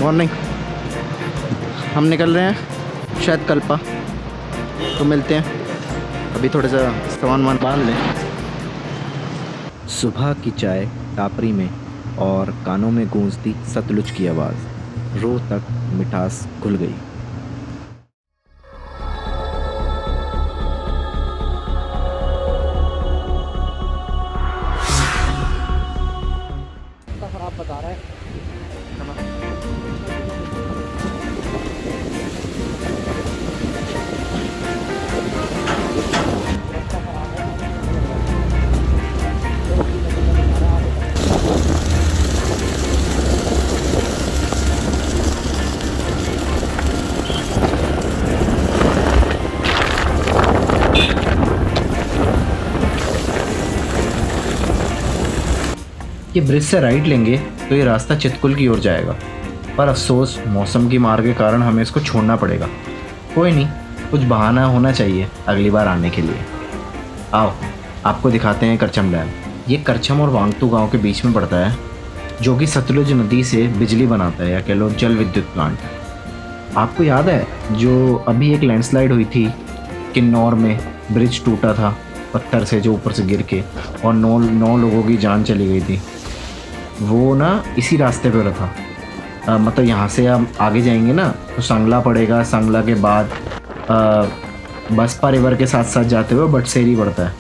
Morning. हम निकल रहे हैं शायद कल्पा, तो मिलते हैं। अभी थोड़ा सा सामान बांध लें। सुबह की चाय टापरी में और कानों में गूंजती सतलुज की आवाज़, रूह तक मिठास घुल गई। खराब बता रहा है। ये ब्रिज से राइट लेंगे तो ये रास्ता चितकुल की ओर जाएगा, पर अफसोस मौसम की मार के कारण हमें इसको छोड़ना पड़ेगा। कोई नहीं, कुछ बहाना होना चाहिए अगली बार आने के लिए। आओ आपको दिखाते हैं करछम डैम। ये करछम और वांगतू गांव के बीच में पड़ता है, जो कि सतलुज नदी से बिजली बनाता है, या कह लो जल विद्युत प्लांट। आपको याद है जो अभी एक लैंडस्लाइड हुई थी किन्नौर में, ब्रिज टूटा था पत्थर से जो ऊपर से गिर के, और नौ लोगों की जान चली गई थी। वो ना इसी रास्ते पे था। मतलब यहाँ से आप आगे जाएंगे ना तो सांगला पड़ेगा, सांगला के बाद बसपा रिवर के साथ साथ जाते हुए बटसेरी पड़ता है,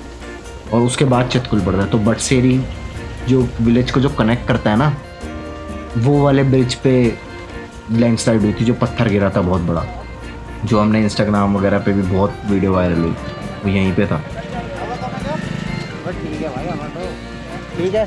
और उसके बाद चितकुल पड़ता है। तो बटसेरी जो विलेज को जो कनेक्ट करता है ना, वो वाले ब्रिज पे लैंडस्लाइड हुई थी, जो पत्थर गिरा था बहुत बड़ा, जो हमने इंस्टाग्राम वगैरह पे भी बहुत वीडियो वायरल हुई, वो यहीं पे था। ठीक है भाई, हमारा तो ठीक है।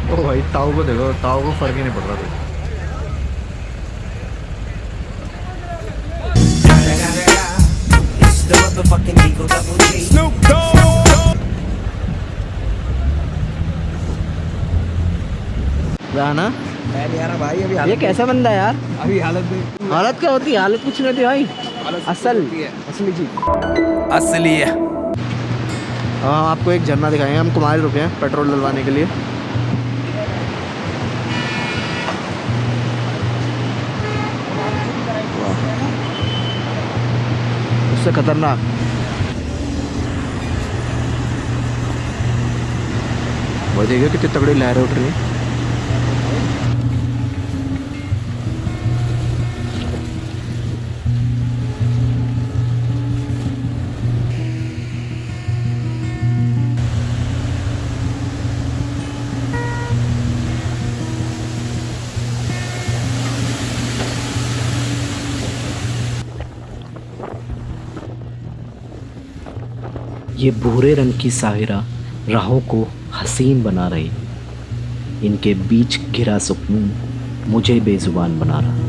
ओ भाई ताऊ को देखो, ताऊ को फर्क ही नहीं पड़ रहा था। ना भाई अभी ये कैसा बंदा है यार? अभी हालत हालत क्या होती है? हालत कुछ नहीं होती भाई, असली चीज असली है। हाँ, आपको एक झरना दिखाएंगे। हम कुमारी रुके हैं पेट्रोल डलवाने के लिए। उससे खतरनाक वो देखिए कितनी तगड़ी लहरें उठ रही हैं। ये भूरे रंग की साहिरा राहों को हसीन बना रही, इनके बीच घिरा सुकून मुझे बेजुबान बना रहा।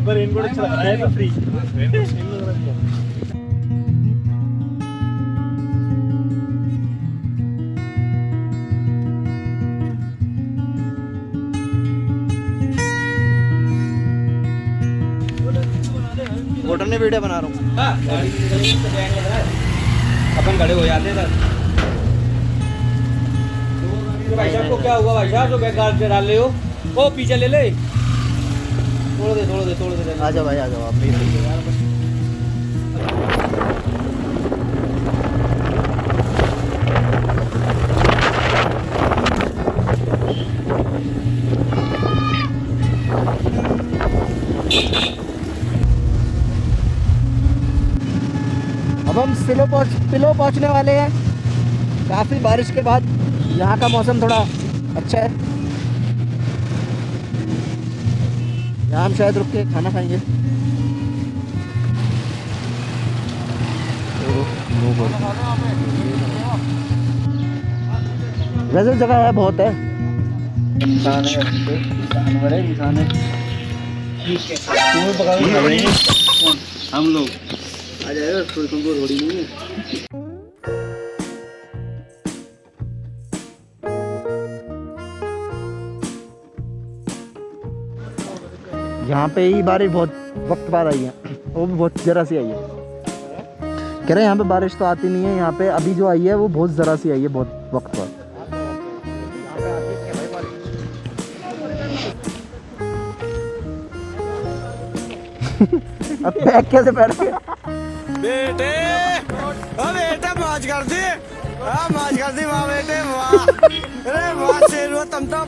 पर इनको चला रहा है तो फ्री। वोटर ने वीडियो बना रहा हूँ। अपन खड़े हो जाते सर। भाई साहब को क्या हुआ भाई साहब, जो बैग गार्ड से डाल रहे हो? ओ पीछे ले ले, तोड़ दे। आ जाओ भाई, आ जाओ आप भी। अब हम पिलो पहुंचने वाले हैं। काफ़ी बारिश के बाद यहाँ का मौसम थोड़ा अच्छा है। यहाँ हम शायद रुक के खाना खाएंगे। वैसे जगह है, बहुत है। हम लोग आ जाएगा, कोई तुमको थोड़ी नहीं है। यहाँ पे ही बारिश बहुत वक्त बाद आई है, वो भी बहुत ज़रा सी आई है। कह रहे हैं यहाँ पे बारिश तो आती नहीं है, यहाँ पे अभी जो आई है वो बहुत ज़रा सी आई है, बहुत वक्त बाद। अब पैक कैसे पैर के बेटे, ओ बेटा मौज कर दी, मौज कर दी वाह बेटे वाह, अरे वाह शेर हुआ तुम तो।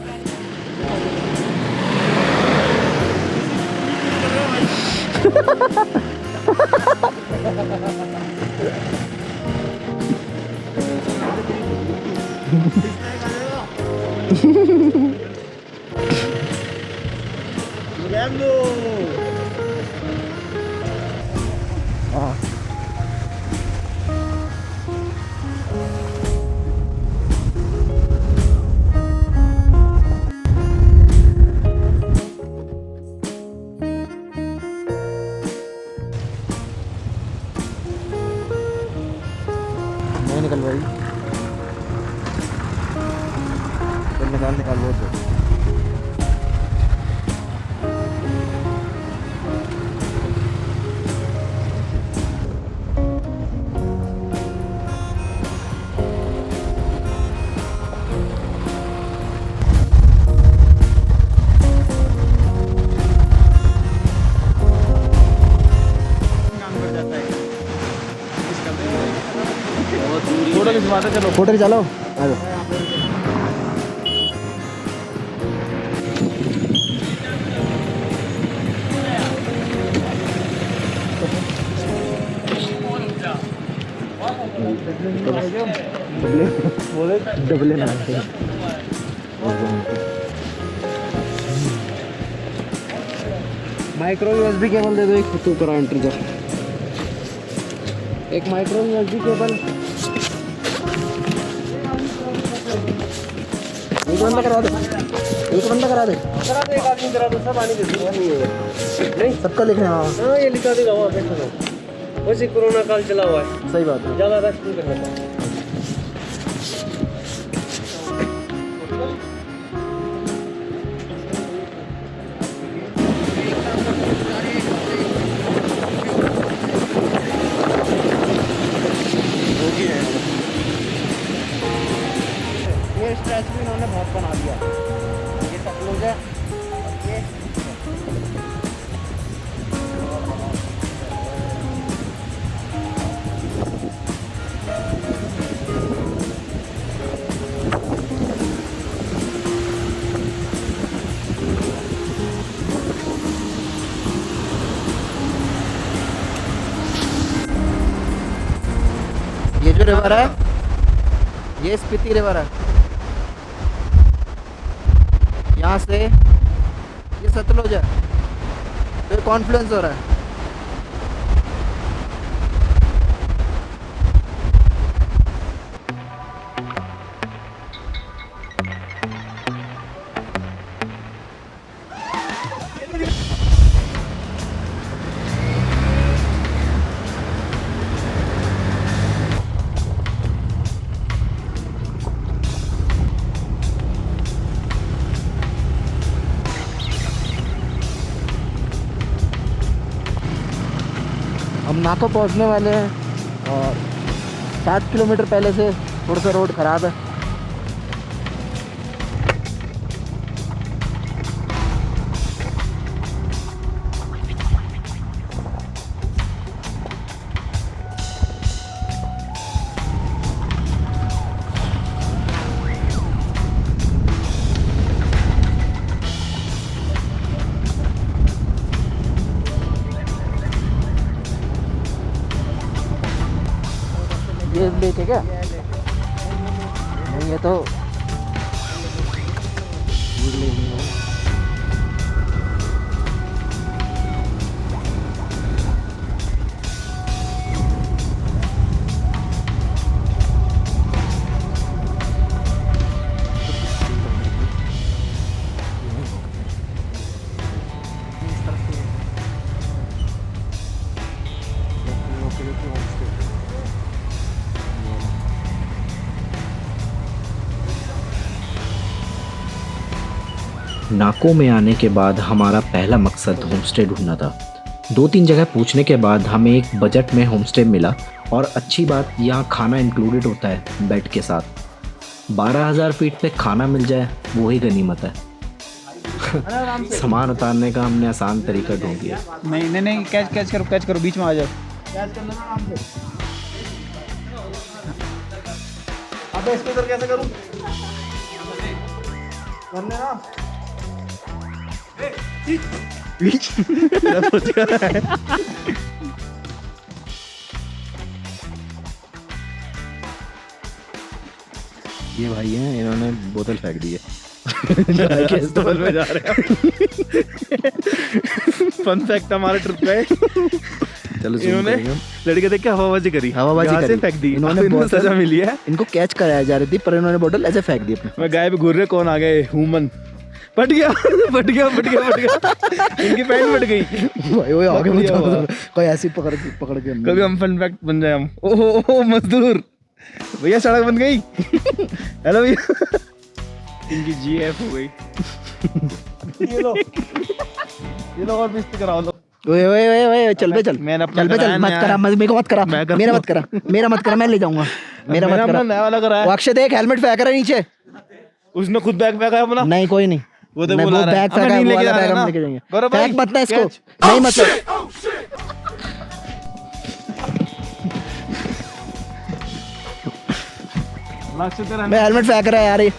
हाँ। नहीं निकल भाई, निकाल बहुत है। फोटो खिंचवाते चलो, फोटो खिंचा लो, आ जाओ। डबले ना माइक्रो यूएसबी केबल दे दो एक, तू करा एंट्री कर। एक माइक्रो यूएसबी केबल एक बंदा करा दे, एक बंदा करा दे, एक आदमी करा दो, सब आने दे दो। नहीं सबका लिखना है। हाँ ये लिखा देगा वहाँ पे, वैसे कोरोना काल चला हुआ है। सही बात है, ज़्यादा रश नहीं करना चाहिए। ये स्ट्रेच भी इन्होंने बहुत बना दिया। ये सतलुज है, ये जो रिवर है ये स्पीति रिवर है। यहाँ से ये सतलुज है, तो ये कॉन्फ्लुएंस हो रहा है। हम नाको पहुंचने वाले हैं और 7 किलोमीटर पहले से थोड़ा सा रोड ख़राब है। ये लेके क्या नहीं, ये तो नाको में आने के बाद हमारा पहला मकसद होमस्टे ढूंढना था। 2-3 जगह पूछने के बाद हमें एक बजट में होमस्टे मिला और अच्छी बात यहाँ खाना इंक्लूडेड होता है बेड के साथ। 12,000 फीट पे खाना मिल जाए वही गनीमत है। सामान उतारने का हमने आसान तरीका ढूंढ लिया। नहीं नहीं नहीं, कैच करो बीच में आ जाओ। अबे इसको इधर कैसे करूं? करने ना ये भाई हैं, इन्होंने बोतल फेंक दी है। में जा रहे हैं। फन फैक्ट हमारे ट्रिप पे चलो इन्होंने लड़के देख के हवाबाजी करी, हवाबाजी यहाँ से करी। फेंक दी। इन्होंने इनको बोतल- सजा मिली है। इनको कैच कराया जा रही थी पर इन्होंने बोतल ऐसे फेंक दी अपने। मैं गाय पे घूर रहे, कौन आ गए? हुमन फट गया फट गया फट गया फट गया। इनकी पैंट फट गई। ओए आगे मत बढ़िया जाओ, हुआ। कोई ऐसी पकड़ के कभी हम फन फैक्ट बन जाए हम। ओहो मजदूर भैया, सड़क बन गई। हेलो भैया, इनकी जीएफ हो गई। ये लो और बेइज्जती कराओ लो। ओए ओए ओए ओए चल बे चल, मैंने अपना चल बे कराया चल, मत नया। करा, मेरे को मत करा, मैं करता मेरा हूँ। मत करा, मेरा मत करा, मैं ले जाऊंगा, मेरा मत मैंने करा। अपना नया वाला कराया। वो अक्षय देख हेलमेट फेंक रहा है नीचे। उसने खुद बैग फेंका है अपना। नहीं कोई नहीं, वो तो मैं बोला वो रहा है। बैग अब मैं फेंका है, नहीं वो लेके वाला जा बैग रहा हम ना। लेके जाएंगे। गौरव भाई, फेंक मत ना इसको, कैच। नहीं मत मैं हेलमेट फेंक रहा है यार ये।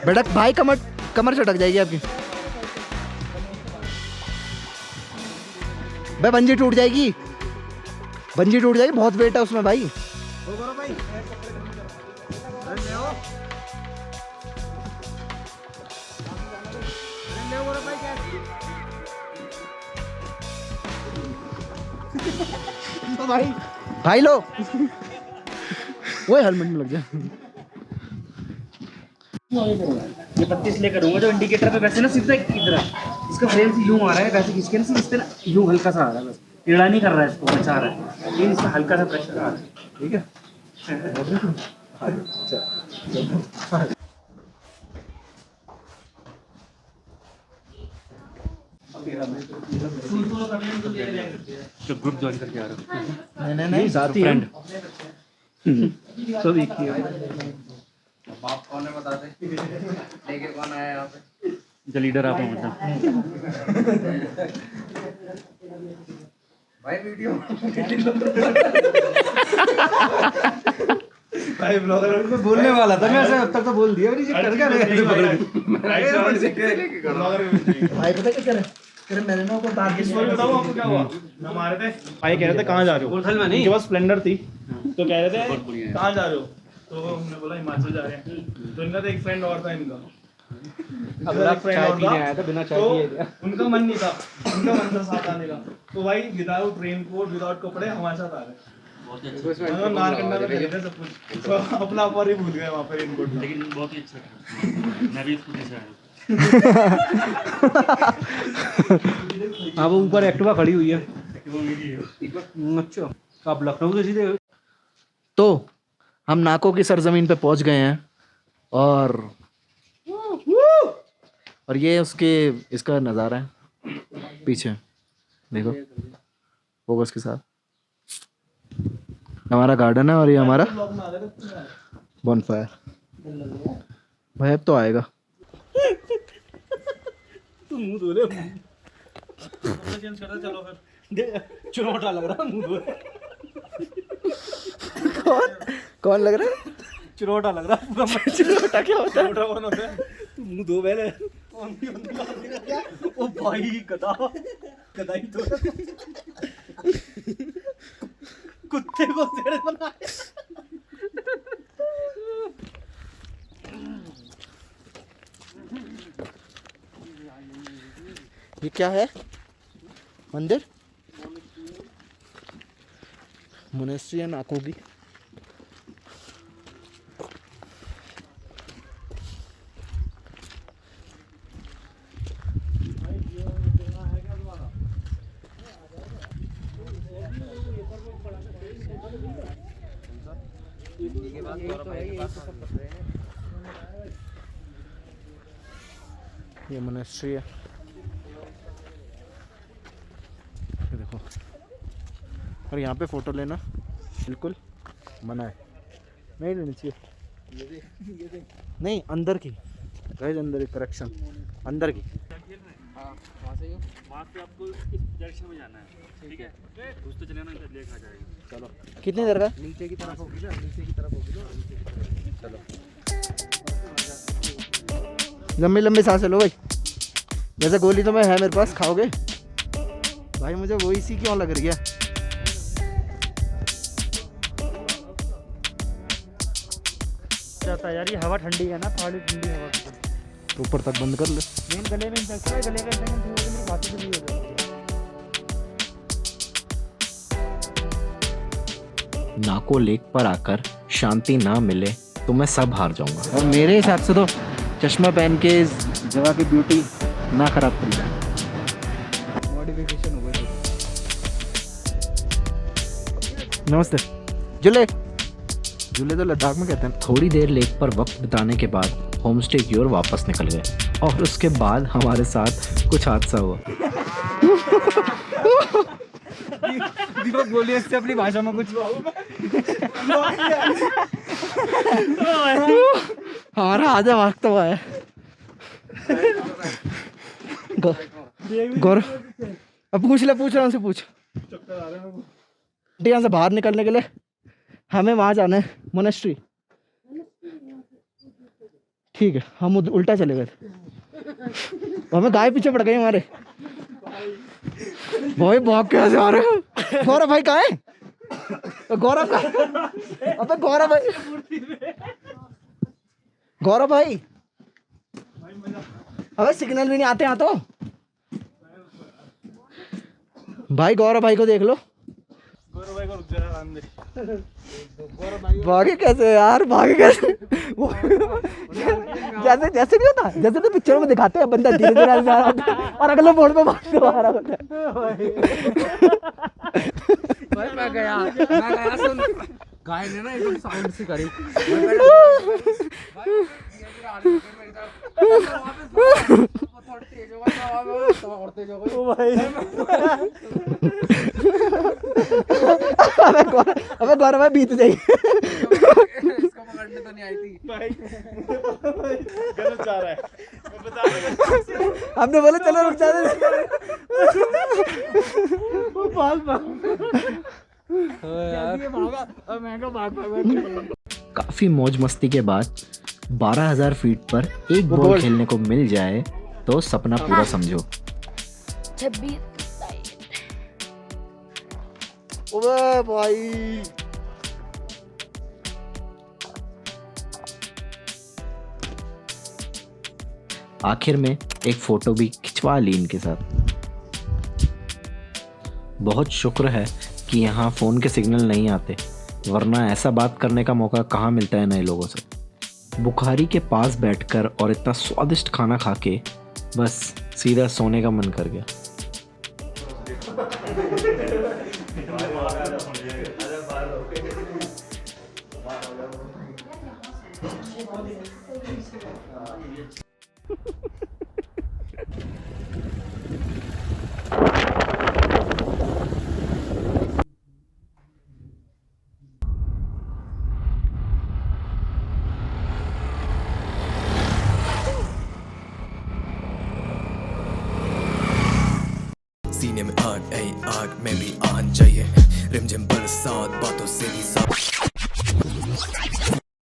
बेटा भाई कमर चटक जाएगी आपकी। भाई बंजी टूट जाएगी, बंजी टूट जाएगी, बहुत वेट है उसमें भाई। भाई लो, वो हेलमेट में लग जाए। ये 32 लेकर दूंगा, जो इंडिकेटर पे वैसे ना सीधा इधर है, इसका फ्रेम से यूं आ रहा है, वैसे खींच के ना इस पे ना यूं हल्का सा आ रहा है, बस टेढ़ा नहीं कर रहा है, इसको बचा रहा है, लेकिन इसका हल्का सा प्रेशर आ रहा है। ठीक है। तो ग्रुप ज्वाइन करके आ रहा हूँ। नहीं साथ ही फ्रेंड सब एक ही है। जो लीडर आप हैं मतलब। भाई ब्लॉगर में बोलने वाला था मैं, ऐसे अब तक तो बोल दिया, कर क्या ब्लॉगर भाई पता क्या करे, तेरे मैंने ना ऊपर बात स्टोरी बताऊं आपको क्या हुआ? हम आ रहे थे, भाई कह रहे थे कहाँ जा रहे हो? बोतल में नहीं। उनके पास स्प्लेंडर थी, तो कह रहे थे कहाँ जा रहे हो? तो हमने बोला हिमाचल जा रहे हैं। तो इनका तो एक फ्रेंड और था इनका। अब एक फ्रेंड और था, बिना तो उनका मन नहीं था, उनका मन था साथ आने का। तो भाई विदाउट रेनकोट, विदाउट कपड़े हमारे साथ आ गए। नारकंडा में खरीदे सब कुछ, तो अपना ऊपर ही भूल गए वहाँ पे रेनकोट में। लेकिन बहुत ही अच्छा था, मैं भी स्कूटी से आया हूँ। हाँ वो ऊपर एक्टिवा खड़ी हुई है। वो मेरी है। अच्छा, आप लखनऊ से सीधे? तो हम नाको की सरजमीन पे पहुंच गए हैं और ये उसके इसका नज़ारा है पीछे, देखो फोकस के साथ। हमारा गार्डन है और ये हमारा बॉनफायर। भाई अब तो आएगा। चेंज करते चलो फिर। चुनौटा लग रहा मुंह धोए। कौन लग रहा है? चुनौटा लग रहा पूरा। चिरोटा क्या होता है? छोटा कौन होता है? तू मुंह धो पहले। ओ भाई गधा गधा ही तो कुत्ते को सेड़े बनाए। ये क्या है? मंदिर? मोनेस्ट्री है नाकों की। ये मोनेस्ट्री है। ये देखो, और यहाँ पे फोटो लेना बिल्कुल मना है, नहीं लेनी चाहिए। नहीं, अंदर की गाइस, अंदर की करेक्शन, अंदर की। वहाँ से आपको इस डायरेक्शन में जाना है, ठीक है? उस तो चले ना, लेके आ जाएगा। चलो कितनी देर का? नीचे की तरफ होगी ना, नीचे की तरफ होगी ना, नीचे की तरफ। चलो लंबी लंबी सांसें लो भाई। जैसे गोली तो मैं है मेरे पास, खाओगे भाई? मुझे वो इसी क्यों लग रही है? जाता है यार, ये हवा ठंडी है ना, पहाड़ी ठंडी हवा। तो ऊपर तक बंद कर ले। मेन गले में इंफेक्शन है, गले का इंफेक्शन ठीक हो गया, मेरी बातें भी हो गई। नाको लेक पर आकर शांति ना मिले तो मैं सब हार जाऊंगा। और मेरे हिसाब से तो चश्मा पहन के इस जगह की ब्यूटी ना खराब कर जाए। मॉडिफिकेशन हो गई। नमस्ते। झूले झूले तो लद्दाख में कहते हैं। थोड़ी देर लेक पर वक्त बिताने के बाद होम स्टे की ओर वापस निकल गए और उसके बाद हमारे साथ कुछ हादसा हुआ। दीपक बोलिए इससे अपनी भाषा में कुछ। हमारा आधा वक्त हुआ है। गौरव, अब पूछ रहा हूँ, पूछ। यहाँ से बाहर निकलने के लिए हमें वहाँ जाना है, मोनेस्ट्री। ठीक है, हम उल्टा चले गए, हमें गाय पीछे पड़ गई हमारे। भाई भाग कैसे आ रहे हो? गौरव भाई कहाँ है? गौरव का, अबे गौरव भाई, गौरव भाई, अबे सिग्नल भी नहीं आते यहाँ तो। भाई गौरव भाई को देख लो। गौरव भाई को रुक जरा आराम दे। भागे कैसे यार, भागे कैसे? जैसे जैसे नहीं होता, जैसे तो पिक्चरों में दिखाते हैं, बंदा धीरे धीरे आ रहा होता है और अगले मोड़ पे भागते आ रहा होता है। भाई मैं गया सुन, गाय ने ना एकदम साउंड से करी। अबे गौरव भाई बीत जाएगी। इसको पकड़ने तो नहीं आई थी भाई गलत जा रहा है, मैं बता रहा हूँ। हमने बोला चलो रुक जाते। काफी मौज मस्ती के बाद 12,000 फीट पर एक बॉल खेलने को मिल जाए तो सपना पूरा समझो। 26 ओए भाई, आखिर में एक फोटो भी खिंचवा ली इनके साथ। बहुत शुक्र है कि यहाँ फ़ोन के सिग्नल नहीं आते, वरना ऐसा बात करने का मौका कहाँ मिलता है नए लोगों से। बुखारी के पास बैठकर और इतना स्वादिष्ट खाना खा के बस सीधा सोने का मन कर गया। सीने में आग, आग में भी आन चाहिए। रिमझिम बरसात बातों से भी साफ।